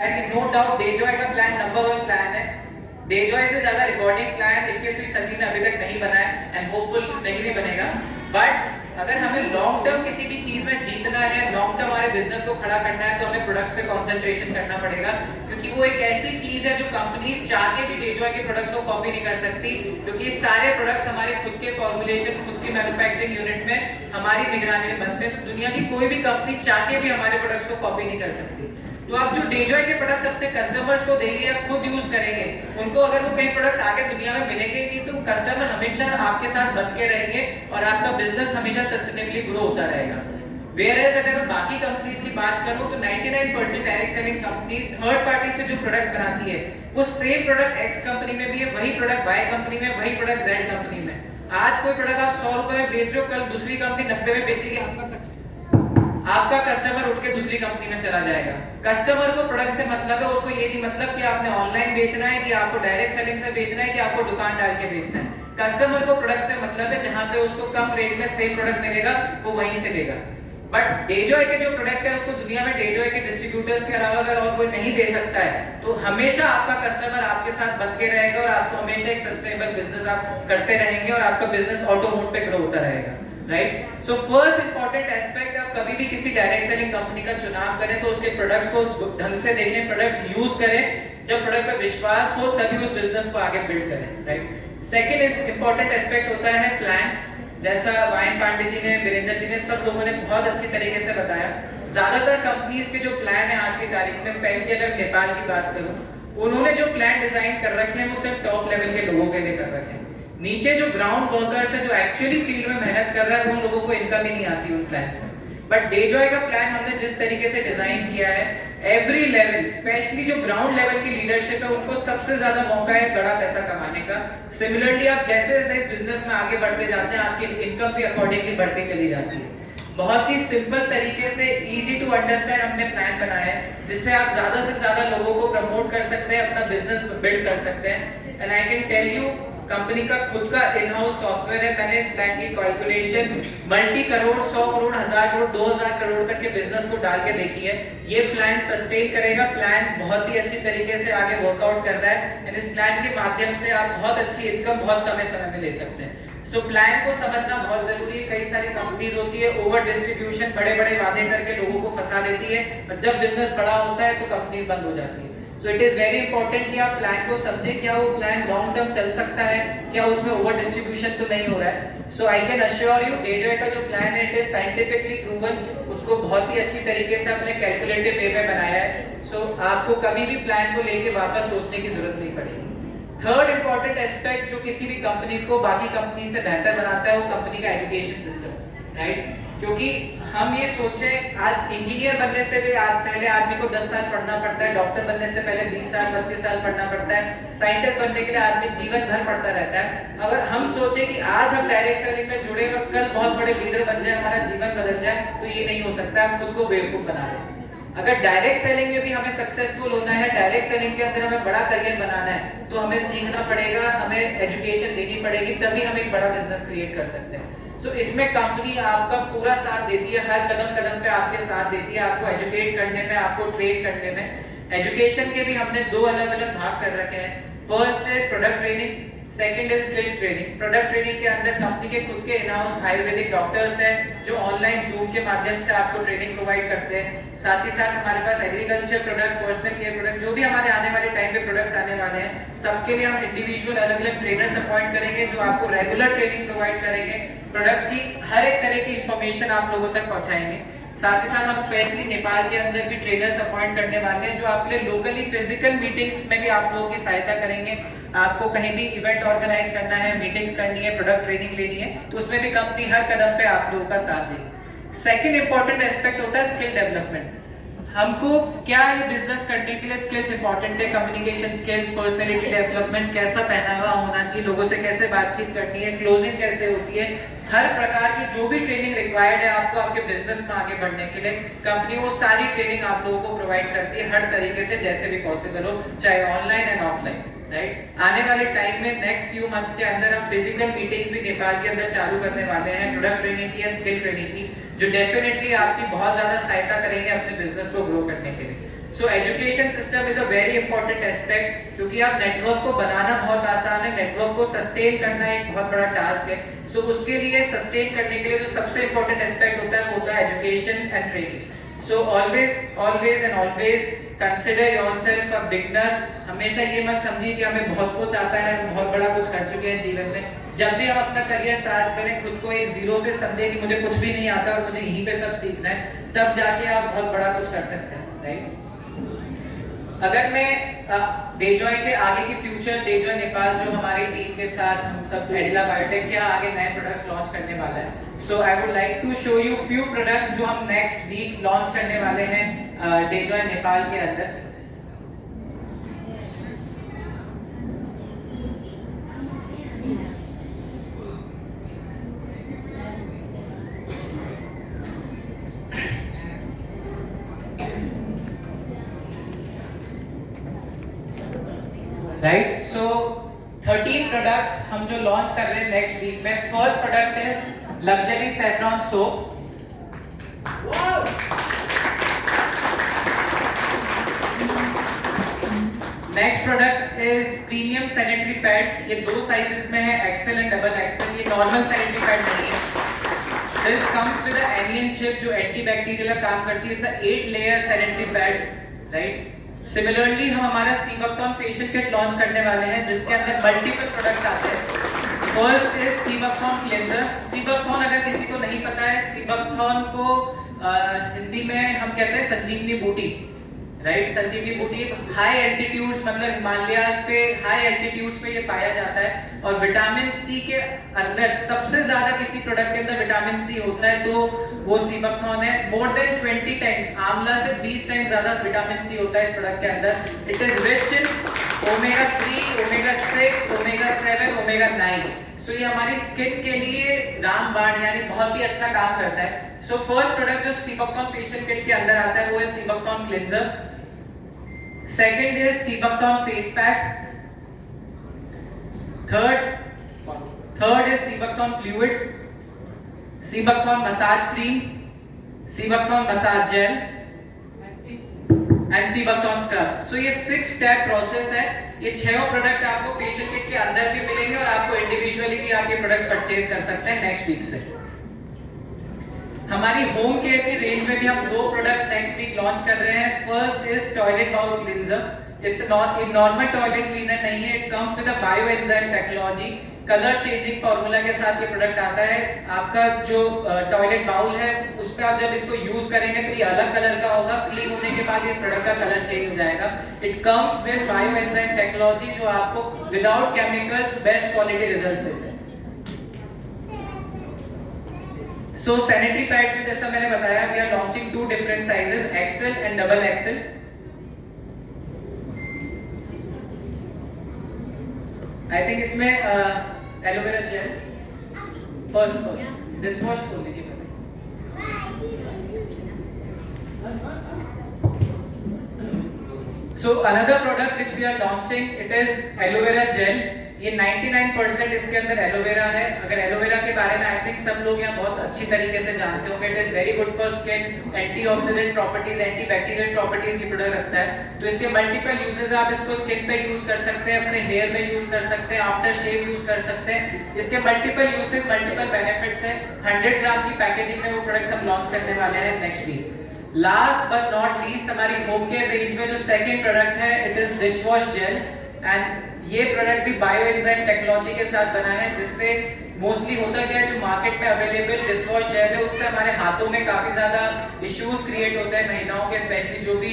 No doubt Dejoy का plan number 1 plan है। डेजॉय से ज्यादा रिकॉर्डिंग प्लान 21वीं सदी में अभी तक नहीं बना है एंड होपफुल नहीं भी बनेगा। बट अगर हमें लॉन्ग टर्म किसी भी चीज में जीतना है, लॉन्ग टर्म हमारे बिजनेस को खड़ा करना है, तो हमें प्रोडक्ट्स पे कंसंट्रेशन करना पड़ेगा, क्योंकि वो एक ऐसी चीज है जो कंपनीज चाह के भी डेजॉय के प्रोडक्ट्स को कॉपी नहीं कर सकती, क्योंकि सारे प्रोडक्ट्स हमारे खुद के फॉर्मुलेशन, खुद की मैन्युफैक्चरिंग यूनिट में हमारी निगरानी में बनते हैं। तो दुनिया की कोई भी कंपनी चाह के भी हमारे प्रोडक्ट्स को कॉपी नहीं कर सकती। तो आप जो डेजॉय के प्रोडक्ट्स अपने कस्टमर्स को देंगे या खुद यूज करेंगे, उनको अगर वो कई प्रोडक्ट्स आगे दुनिया में मिलेंगे ही नहीं, तो कस्टमर हमेशा आपके साथ बन के रहेंगे और आपका बिजनेस हमेशा सस्टेनेबली ग्रो होता रहेगा। Whereas अगर मैं बाकी कंपनीज की बात करूं तो 99% direct selling companies third party से जो प्रोडक्ट्स बनाती है, वो सेम प्रोडक्ट एक्स कंपनी में भी है, वही प्रोडक्ट वाई कंपनी में, वही प्रोडक्ट जेड कंपनी में। आज कोई प्रोडक्ट आप 100 रुपए में बेच रहे हो, कल दूसरी कंपनी 90 में बेचेगी, आपका कस्टमर उठ के दूसरी कंपनी में चला जाएगा। कस्टमर को प्रोडक्ट से मतलब है, उसको ये नहीं मतलब कि आपने ऑनलाइन बेचना है, कि आपको डायरेक्ट सेलिंग से बेचना है, कि आपको दुकान डाल के बेचना है। कस्टमर को प्रोडक्ट से मतलब है, जहां पे उसको कम रेट में सेम प्रोडक्ट मिलेगा वो वहीं से लेगा। बट डेजॉय के जो प्रोडक्ट है उसको दुनिया में डेजॉय के डिस्ट्रीब्यूटर्स के अलावा अगर और कोई नहीं दे सकता है, तो हमेशा आपका कस्टमर आपके साथ बन के रहेगा और आपको हमेशा एक सस्टेनेबल बिजनेस आप करते रहेंगे और आपका बिजनेस ऑटो मोड पे ग्रो होता रहेगा। Right. So first important aspect, आप कभी भी किसी डायरेक्ट सेलिंग कंपनी का चुनाव करें तो उसके प्रोडक्ट्स को ढंग से देखें, प्रोडक्ट्स यूज करें, जब प्रोडक्ट पर विश्वास हो तभी उस बिजनेस को आगे बिल्ड करें। राइट। सेकंड इंपॉर्टेंट एस्पेक्ट होता है प्लान। जैसा वाइन पांडे जी ने, वीरेंद्र जी ने, सब लोगों ने बहुत अच्छी तरीके से बताया। ज्यादातर कंपनीज के जो प्लान है आज की तारीख में, स्पेशली अगर नेपाल की बात करूं, उन्होंने जो प्लान डिजाइन कर रखे हैं वो सिर्फ टॉप लेवल के लोगों के लिए कर रखे हैं। नीचे जो ग्राउंड वर्कर्स है, जो एक्चुअली फील्ड में मेहनत कर रहा है, उन लोगों को इनकम ही नहीं आती उन प्लान से। बट डेजॉय का प्लान हमने जिस तरीके से डिजाइन किया है, एवरी लेवल, स्पेशली जो ग्राउंड लेवल की लीडरशिप है, उनको सबसे ज्यादा मौका है बड़ा पैसा कमाने का। सिमिलरली आप जैसे जैसे इस बिजनेस में आगे बढ़ते जाते हैं, आपकी इनकम भी अकॉर्डिंगली बढ़ती चली जाती है। बहुत ही सिंपल तरीके से, इजी टू अंडरस्टैंड हमने प्लान बनाया है, जिससे आप ज्यादा से ज्यादा लोगों को प्रमोट कर सकते हैं, अपना बिजनेस बिल्ड कर सकते हैं। And I can tell you, company का खुद का इन हाउस सॉफ्टवेयर है। मैंने इस प्लान की कैलकुलेशन मल्टी करोड़, 100 करोड़, 1000 करोड़, 2000 करोड़ तक के बिजनेस को डाल के देखी है। ये प्लान सस्टेन करेगा। प्लान बहुत ही अच्छी तरीके से आगे वर्कआउट कर रहा है एंड इस प्लान के माध्यम से आप बहुत अच्छी इनकम बहुत कम समय में ले सकते हैं। सो प्लान को समझना बहुत जरूरी है। कई सारी कंपनीज होती है, ओवर डिस्ट्रीब्यूशन, बड़े बड़े वादे करके लोगों को फंसा देती है, और जब बिजनेस बड़ा होता है तो कंपनीज बंद हो जाती है। So it is very important कि आप प्लान को समझें, क्या वो प्लान लॉन्ग टर्म चल सकता है, क्या उसमें ओवर डिस्ट्रीब्यूशन तो नहीं हो रहा है। So I can assure you, Dejoy का जो प्लान है, इट इज साइंटिफिकली प्रूवन। उसको बहुत ही अच्छी तरीके से अपने कैलकुलेटिव वे में बनाया है। सो आपको कभी भी प्लान को लेके वापस सोचने की जरूरत नहीं पड़ेगी। थर्ड इंपॉर्टेंट एस्पेक्ट जो किसी भी कंपनी को बाकी कंपनी से बेहतर बनाता है, वो कंपनी का एजुकेशन सिस्टम। राइट। क्योंकि हम ये सोचें, आज इंजीनियर बनने से भी पहले आदमी को 10 साल पढ़ना पड़ता है, डॉक्टर बनने से पहले 20 साल, 25 साल पढ़ना पड़ता है, साइंटिस्ट बनने के लिए आदमी जीवन भर पढ़ता रहता है। अगर हम सोचें कि आज हम डायरेक्ट सेलिंग में जुड़े और कल बहुत बड़े लीडर बन जाए, हमारा जीवन बदल जाए, तो ये नहीं हो सकता। हम खुद को बेवकूफ बना रहे हैं। अगर डायरेक्ट सेलिंग में भी हमें सक्सेसफुल होना है, डायरेक्ट सेलिंग के अंदर हमें बड़ा करियर बनाना है, तो हमें सीखना पड़ेगा, हमें एजुकेशन देनी पड़ेगी, तभी हम एक बड़ा बिजनेस क्रिएट कर सकते हैं। सो इसमें कंपनी आपका पूरा साथ देती है, हर कदम कदम पे आपके साथ देती है, आपको एजुकेट करने में, आपको ट्रेन करने में। एजुकेशन के भी हमने 2 अलग अलग भाग कर रखे हैं। First is product training, second is skill training. Product training के अंदर कंपनी के खुद के इन हाउस आयुर्वेदिक डॉक्टर्स हैं, जो ऑनलाइन जूम के माध्यम से आपको ट्रेनिंग प्रोवाइड करते हैं। साथ ही साथ हमारे पास agriculture product, personal care product, जो भी हमारे आने वाले टाइम पे प्रोडक्ट्स आने वाले हैं, सबके लिए हम इंडिविजुअल अलग अलग ट्रेनर्स अपॉइंट करेंगे, जो आपको रेगुलर ट्रेनिंग प्रोवाइड करेंगे, प्रोडक्ट्स की हर एक तरह की इंफॉर्मेशन आप लोगों तक पहुंचाएंगे। साथ ही साथ हम स्पेशली नेपाल के अंदर भी ट्रेनर्स अपॉइंट करने वाले हैं, जो आपके लिए लोकली फिजिकल मीटिंग्स में भी आप लोगों की सहायता करेंगे। आपको कहीं भी इवेंट ऑर्गेनाइज करना है, मीटिंग्स करनी है, प्रोडक्ट ट्रेनिंग लेनी है, उसमें भी कंपनी हर कदम पे आप लोगों का साथ देगी। सेकंड इंपॉर्टेंट एस्पेक्ट होता है स्किल डेवलपमेंट। हमको क्या ये बिजनेस करने के लिए स्किल्स इंपॉर्टेंट है, कम्युनिकेशन स्किल्स, पर्सनैलिटी डेवलपमेंट, कैसा पहनावा होना चाहिए, लोगों से कैसे बातचीत करनी है, क्लोजिंग कैसे होती है, हर प्रकार की जो भी ट्रेनिंग रिक्वायर्ड है आपको आपके बिजनेस में आगे बढ़ने के लिए, कंपनी वो सारी ट्रेनिंग आप लोगों को प्रोवाइड करती है, हर तरीके से जैसे भी पॉसिबल हो, चाहे ऑनलाइन एंड ऑफलाइन। राइट। आने वाले टाइम में नेक्स्ट फ्यू मंथ्स के अंदर हम फिजिकल मीटिंग्स भी नेपाल के अंदर चालू करने वाले हैं, प्रोडक्ट ट्रेनिंग की एंड स्किल ट्रेनिंग की, जो डेफिनेटली आपकी बहुत ज्यादा सहायता करेंगे अपने बिजनेस को ग्रो करने के लिए। So education system is a very important aspect, क्योंकि आप नेटवर्क को बनाना बहुत आसान है, नेटवर्क को सस्टेन करना एक बहुत बड़ा टास्क है। सो उसके लिए सस्टेन करने के लिए जो सबसे इंपॉर्टेंट एस्पेक्ट होता है वो होता है education and training. So always and always consider yourself a beginner. हमेशा ये मत समझिए कि हमें बहुत कुछ आता है, हम बहुत बड़ा कुछ कर चुके हैं जीवन में। जब भी हम अपना करियर स्टार्ट करें, खुद को एक जीरो से समझे कि मुझे कुछ भी नहीं आता और मुझे यहीं पे सब सीखना है, तब जाके आप बहुत बड़ा कुछ कर सकते हैं, राइट। अगर मैं डेजॉय के आगे की फ्यूचर, डेजॉय नेपाल जो हमारी टीम के साथ हम सब एडिला बायोटेक क्या आगे नए प्रोडक्ट्स लॉन्च करने वाला है। So I would like to show you few products जो हम नेक्स्ट वीक लॉन्च करने वाले हैं डेजॉय नेपाल के अंदर। राइट, सो 13 प्रोडक्ट्स हम जो लॉन्च कर रहे हैं नेक्स्ट वीक में। First product is luxury saffron soap. Next product is premium sanitary pads. ये दो साइजेस में है, एक्सेल एंड डबल एक्सेल। ये नॉर्मल सैनिटरी पैड नहीं है। This comes with a anion chip जो एंटीबैक्टीरियल का काम करती है। It's a 8 layer sanitary pad, right. Similarly हम हमारा सीबकथॉर्न फेशियल किट लॉन्च करने वाले हैं जिसके अंदर मल्टीपल प्रोडक्ट्स आते हैं। First is sea buckthorn cleanser. Sea buckthorn अगर किसी को नहीं पता है, सीबकथॉर्न को हिंदी में हम कहते हैं संजीवनी बूटी, राइट। संजीवनी बूटी हाई एल्टीट्यूड्स मतलब हिमालयाज पे हाई एल्टीट्यूड्स पे ये पाया जाता है। और विटामिन सी के अंदर सबसे ज्यादा किसी प्रोडक्ट के अंदर विटामिन सी होता है तो वो सीबकथॉर्न है। मोर देन 20 टाइम्स, आंवला से 20 टाइम्स ज्यादा विटामिन सी होता है इस प्रोडक्ट के अंदर। It is rich in omega 3, omega 6, omega 7, omega 9। सो ये हमारी स्किन के लिए रामबाण यानी बहुत ही अच्छा काम करता है। सो फर्स्ट प्रोडक्ट जो सीबकथॉर्न फेशियल किट के अंदर आता है वो है sea buckthorn cleanser. Second is sea buckthorn face pack. Third is sea buckthorn fluid, sea buckthorn massage cream, sea buckthorn massage gel and sea buckthorn scrub. So ये 6 स्टेप प्रोसेस है। ये 6 प्रोडक्ट आपको फेशियल किट के अंदर भी मिलेंगे और आपको इंडिविजुअली भी आप ये प्रोडक्ट्स परचेज कर सकते हैं नेक्स्ट वीक से। हमारी होम केयर की रेंज में भी हम 2 प्रोडक्ट्स नेक्स्ट वीक लॉन्च कर रहे हैं। First is toilet bowl cleanser. It's not a normal toilet cleaner नहीं है, it comes with a bio enzyme technology. Colour changing formula के साथ ये प्रोडक्ट आता है। आपका जो टॉयलेट बाउल है उस पे आप जब इसको यूज करेंगे तो ये अलग कलर का होगा, क्लीन होने के बाद ये प्रोडक्ट का कलर चेंज हो जाएगा। It comes with bio enzyme technology जो आपको without chemicals best quality results देते हैं। सो सैनिटरी पैड्स में जैसा मैंने बताया we are launching 2 different sizes, XL and double XL. I think इसमें aloe vera gel first dish wash खोल लीजिए पहले। So another product which we are launching it is aloe vera gel. ये 99% इसके अंदर एलोवेरा है। अगर एलोवेरा के बारे में आई थिंक सब लोग यहाँ बहुत अच्छी तरीके से जानते होंगे। It is very good for skin, antioxidant properties, antibacterial properties ये प्रोडक्ट रखता है। तो इसके मल्टीपल यूजेस, आप इसको स्किन पे यूज कर सकते हैं, अपने हेयर में यूज कर सकते हैं, आफ्टर शेव यूज कर सकते हैं। इसके मल्टीपल यूजेस, मल्टीपल बेनिफिट्स हैं। 100 ग्राम की पैकेजिंग में वो प्रोडक्ट्स हम लॉन्च करने वाले हैं next week. Last but not least हमारी होम केयर रेंज में जो सेकंड प्रोडक्ट है it is dish wash gel. And ये प्रोडक्ट भी बायो एंजाइम टेक्नोलॉजी के साथ बना है, जिससे मोस्टली होता क्या है जो मार्केट में अवेलेबल डिश वॉश जेल है उससे हमारे हाथों में काफी ज्यादा इश्यूज क्रिएट होते हैं महिलाओं के, स्पेशली जो भी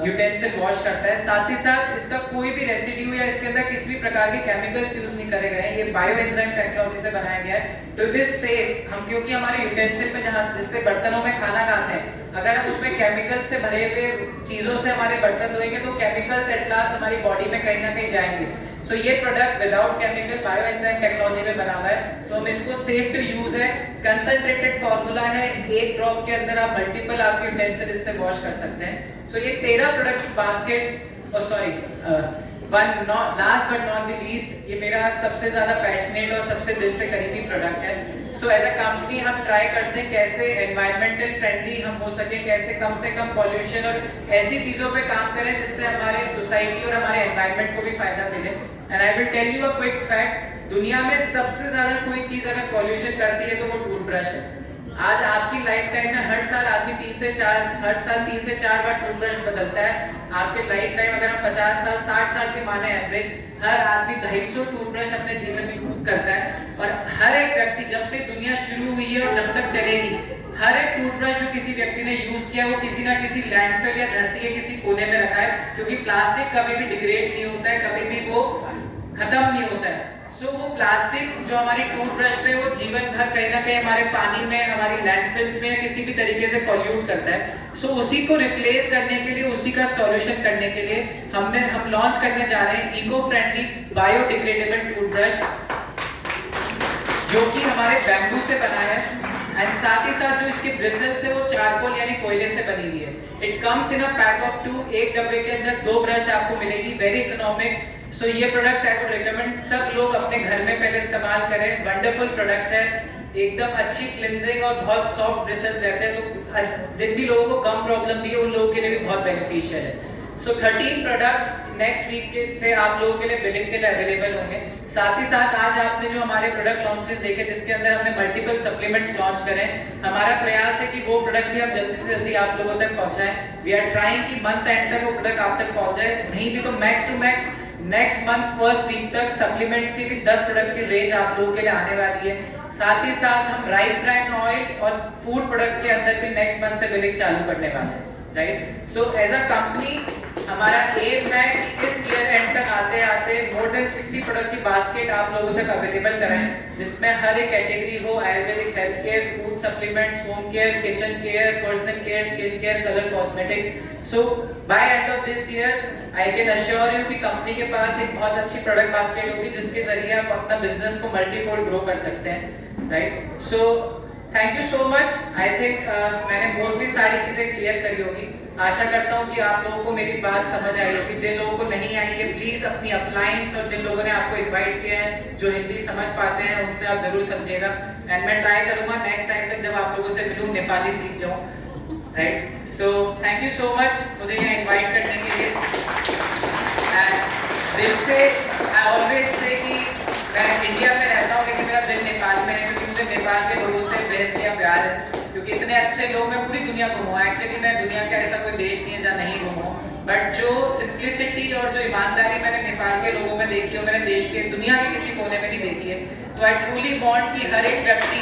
यूटेंसिल वॉश करता है। साथ ही साथ इसका कोई भी रेसिड्यू या इसके अंदर किसी भी प्रकार के केमिकल्स यूज नहीं करे गए हैं। ये बायो एंजाइम टेक्नोलॉजी से बनाया गया है तो इट इज सेफ। हम क्योंकि हमारे यूटेंसिल में जहां जिससे बर्तनों में खाना खाते हैं, अगर हम उसमें केमिकल से भरे हुए चीजों से हमारे बर्तन धोएंगे तो केमिकल्स एट लास्ट हमारी बॉडी में कहीं ना कहीं जाएंगे। सो ये product without chemical bio enzyme technology में बना हुआ है तो हम इसको सेफ टू यूज है। कंसंट्रेटेड फार्मूला है, 1 ड्रॉप के अंदर आप मल्टीपल आपके यूटेंसिल इससे वॉश कर सकते हैं। सो ये 13 प्रोडक्ट की basket, last but not the least, ये मेरा सबसे ज्यादा पैशनेट और सबसे दिल से करीबी प्रोडक्ट है। सो एज अ कंपनी हम ट्राई करते हैं कैसे एनवायरमेंटल फ्रेंडली हम हो सके, कैसे कम से कम पॉल्यूशन और ऐसी चीज़ों पे काम करें जिससे हमारे सोसाइटी और हमारे एनवायरमेंट को भी फायदा मिले। And I will tell you a quick fact, दुनिया में सबसे ज़्यादा कोई चीज़ अगर पॉल्यूशन करती है तो वो टूथब्रश है। आज आपकी लाइफ टाइम में हर साल आदमी 3 से 4 बार टूथब्रश बदलता है। आपके लाइफ टाइम अगर हम 50 साल 60 साल के माने एवरेज, हर आदमी 250 टूथब्रश अपने जीवन में यूज करता है। और हर एक व्यक्ति जब से दुनिया शुरू हुई है और जब तक चलेगी, हर एक टूथब्रश जो किसी व्यक्ति ने यूज किया वो किसी ना किसी लैंडफिल या धरती के किसी कोने में रखा है, क्योंकि प्लास्टिक कभी भी डिग्रेड नहीं होता है, कभी भी वो खत्म नहीं होता है। सो वो प्लास्टिक जो हमारी टूथब्रश पे वो जीवन भर कहीं ना कहीं हमारे पानी में, हमारी लैंडफिल्स में या किसी भी तरीके से पॉल्यूट करता है। सो उसी को रिप्लेस करने के लिए, उसी का सॉल्यूशन करने के लिए हम लॉन्च करने जा रहे हैं इको फ्रेंडली बायोडिग्रेडेबल टूथब्रश, जो कि हमारे बैम्बू से बना है। एंड साथ ही साथ जो इसकी ब्रिसल्स है वो चारकोल यानी कोयले से बनी हुई है। It comes in a pack of 2, एक डब्बे के अंदर 2 ब्रश आपको मिलेगी, वेरी इकोनॉमिक। सो ये प्रोडक्ट्स आई वुड रिकमेंड सब लोग अपने घर में पहले इस्तेमाल करें। वंडरफुल प्रोडक्ट है, एकदम अच्छी क्लिनजिंग और बहुत सॉफ्ट ब्रिसल्स रहते हैं, तो जिन भी लोगों को कम प्रॉब्लम भी है उन लोगों के लिए भी बहुत बेनिफिशियल है। सो 13 प्रोडक्ट्स नेक्स्ट वीक के से आप लोगों के लिए बिलिंग के लिए अवेलेबल होंगे। साथ ही साथ आज आपने जो हमारे प्रोडक्ट लॉन्चेस देखे जिसके अंदर हमने मल्टीपल सप्लीमेंट्स लॉन्च करें, हमारा प्रयास है कि वो प्रोडक्ट भी हम जल्दी से जल्दी आप लोगों तक पहुंचाएं। वी आर ट्राइंग कि मंथ एंड तक वो प्रोडक्ट आप तक पहुंच जाए, नहीं भी तो max to max next month first week तक सप्लीमेंट्स की भी 10 प्रोडक्ट की रेंज आप लोगों के लिए आने वाली है। साथ ही साथ हम राइस ब्राइन ऑयल और फूड प्रोडक्ट्स के अंदर भी नेक्स्ट मंथ से बिलिंग चालू करने वाले हैं, right. So as a company हमारा एम है कि इस ईयर एंड तक आते आते मोर देन 60 प्रोडक्ट की बास्केट आप लोगों तक अवेलेबल कराएं, जिसमें हर एक कैटेगरी हो, Ayurvedic, health care, food supplements, home care, kitchen care, personal care, skin care, colour cosmetics. So by end of this year I can assure you कि कंपनी के पास एक बहुत अच्छी प्रोडक्ट बास्केट होगी जिसके जरिए आप अपना बिजनेस को मल्टीफोल्ड ग्रो कर सकते हैं, right. So thank you so much. I think मैंने मोस्टली सारी चीज़ें क्लियर करी होगी। आशा करता हूँ कि आप लोगों को मेरी बात समझ आई होगी। जिन लोगों को नहीं आई है प्लीज़ अपनी अपलाइंस और जिन लोगों ने आपको इनवाइट किया है जो हिंदी समझ पाते हैं उनसे आप जरूर समझिएगा। एंड मैं ट्राई करूँगा नेक्स्ट टाइम तक जब आप लोगों से मिलूँ नेपाली सीख जाऊँ, right. So thank you so much मुझे यहाँ इन्वाइट करने के लिए। एंड दिल से आई ऑलवेज से कि मैं इंडिया में रहता हूँ लेकिन मेरा दिल नेपाल में है, क्योंकि मुझे नेपाल के लोगों से बेहद प्यार है, क्योंकि इतने अच्छे लोग, मैं पूरी दुनिया घूमा। एक्चुअली मैं दुनिया का ऐसा कोई देश नहीं है जहाँ नहीं घूमा, बट जो सिंप्लिसिटी और जो ईमानदारी मैंने नेपाल के लोगों में देखी है मैंने देश के दुनिया के किसी कोने में नहीं देखी है। तो आई ट्रूली वांट कि हर एक व्यक्ति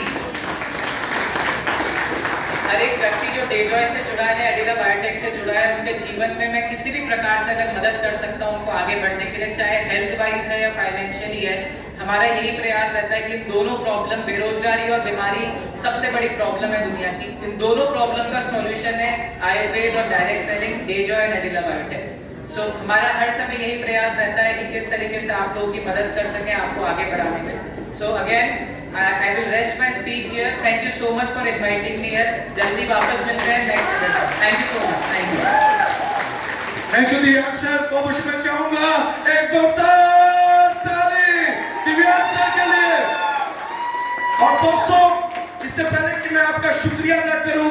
जो डेजॉय से जुड़ा है, एडिला बायोटेक से जुड़ा है, उनके जीवन में मैं किसी भी प्रकार से अगर मदद कर सकता हूँ उनको आगे बढ़ने के लिए, चाहे हेल्थ वाइज है या फाइनेंशियली है, हमारा यही प्रयास रहता है कि इन दोनों प्रॉब्लम, बेरोजगारी और बीमारी सबसे बड़ी प्रॉब्लम है दुनिया की, इन दोनों प्रॉब्लम का सॉल्यूशन है आयुर्वेद और direct selling, Dejoy and एडिला biotech. सो हमारा हर समय यही प्रयास रहता है कि किस तरीके से आप लोगों की मदद कर सकें आपको आगे बढ़ाने में। So again I will rest my speech here. Thank you so much for inviting me here. जल्दी वापस मिलते हैं next event. Thank you so much. Thank you. Thank you Divyansh sir. बहुत बहुत मैं चाहूंगा एक जोरदार ताली दिव्यांश सर के लिए। और दोस्तों इससे पहले कि मैं आपका शुक्रिया अदा करूं